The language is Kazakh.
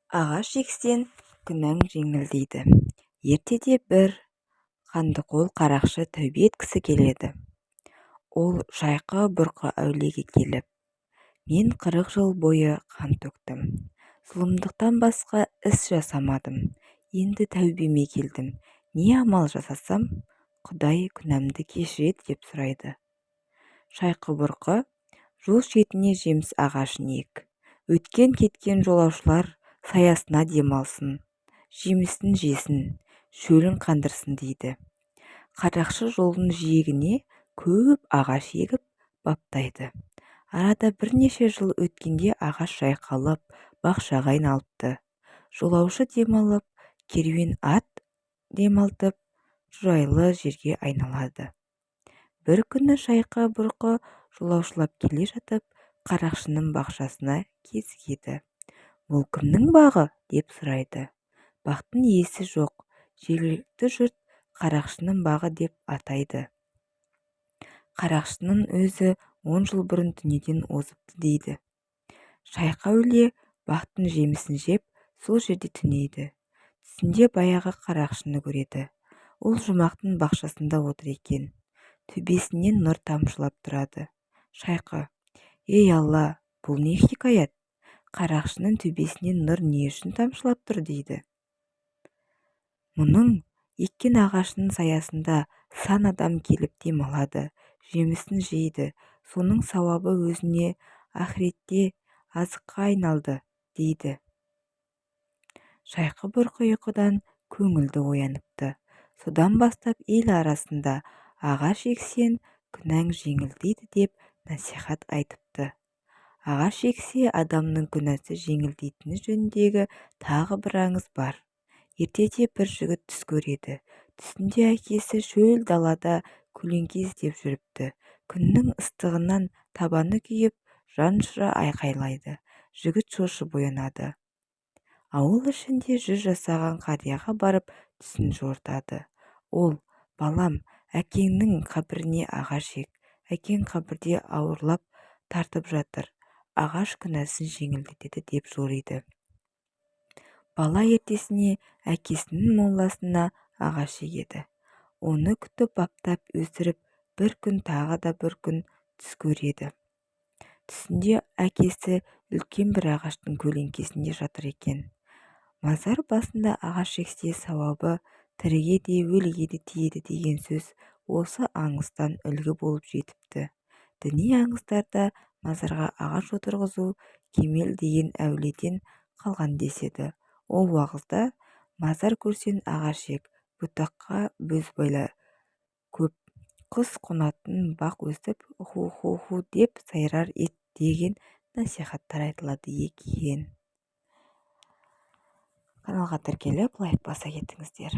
Ағаш ексең, күнәң жеңілдейді. Ертеде бір қандықол қарақшы тәубе еткісі келеді. Ол шайқы-бұрқы әулиеге келіп: «Мен 40 жыл бойы қан төктім. Зұлымдықтан басқа іс жасамадым. Енді тәубеме келдім. Не амал жасасам, Құдай күнәмді кешіреді?» деп сұрайды. Шайқы-бұрқы: «Жол шетіне жеміс ағашын ек. Өткен-кеткен жолаушылар саясына демалсын, жемісін жесін, шөлін қандырсын» дейді. Қарақшы жолдың жиегіне көп ағаш егіп баптайды. Арада бірнеше жыл өткенде ағаш жайқалып, бақшаға айналыпты. Жолаушы демалып, керуен ат демалтып, жайлы жерге айналады. Бір күні шайқы-бұрқы жолаушылап келе жатып, қарақшының бақшасына кезігеді. «Бұл кімнің бағы?» деп сұрайды. Бақтың иесі жоқ, жергілікті жұрт қарақшының бағы деп атайды. Қарақшының өзі 10 жыл бұрын дүниеден озыпты дейді. Шайқы-әулие бақтың жемісін жеп, сол жерде түнейді. Түсінде баяғы қарақшыны көреді. Ол жұмақтың бақшасында отыр екен. Төбесінен нұр тамшылап тұрады. Шайқы: «Ей Алла, бұл не хикаят? Қарақшының төбесінен нұр не үшін тамшылап тұр?» дейді. Мұның еккен ағашының саясында сан адам келіп демалады, жемісін жейді. Соның сауабы өзіне ақиретте азыққа айналды дейді. Шайқы-бұрқы ұйқыдан көңілді ояныпты. Содан бастап ел арасында ағаш ексең, күнәң жеңілдейді деп насихат айтыпты. Ағаш ексе адамның күнәсі жеңілдейтіні жөніндегі тағы бір аңыз бар. Ертеде бір жігіт түс көреді. Түсінде әкесі шөл далада көлеңке іздеп жүріпті. Күннің ыстығынан табаны күйіп, жанұшыра айқайлайды. Жігіт шошып оянады. Ауыл ішінде 100 жасаған қарияға барып түсін жортады. Ол: «Балам, әкеңнің қабіріне ағаш ек. Әкең қабірде ауырлап тартып жатыр. Ағаш күнәсін жеңілдетеді» деп жориды. Бала ертесіне әкесінің моласына ағаш егеді. Оны күтіп баптап өсіріп, бір күн тағы да бір күн түс көреді. Түсінде әкесі үлкен бір ағаштың көлеңкесінде жатыр екен. Мазар басында ағаш ексе сауабы тіріге де өліге де тиеді деген сөз осы аңыздан үлгі болып жетіпті. Діни аңыздарда мазарға ағаш отырғызу кемел деген әулиеден қалған деседі. Ол уағызда: «Мазар көрсең ағаш ек, бұтаққа бөз байла, көп құс қонатын бақ өстіп, ху-ху-ху деп сайрар ет» деген насихаттар айтылады екен. Каналға тіркеліп, лайк баса кетіңіздер.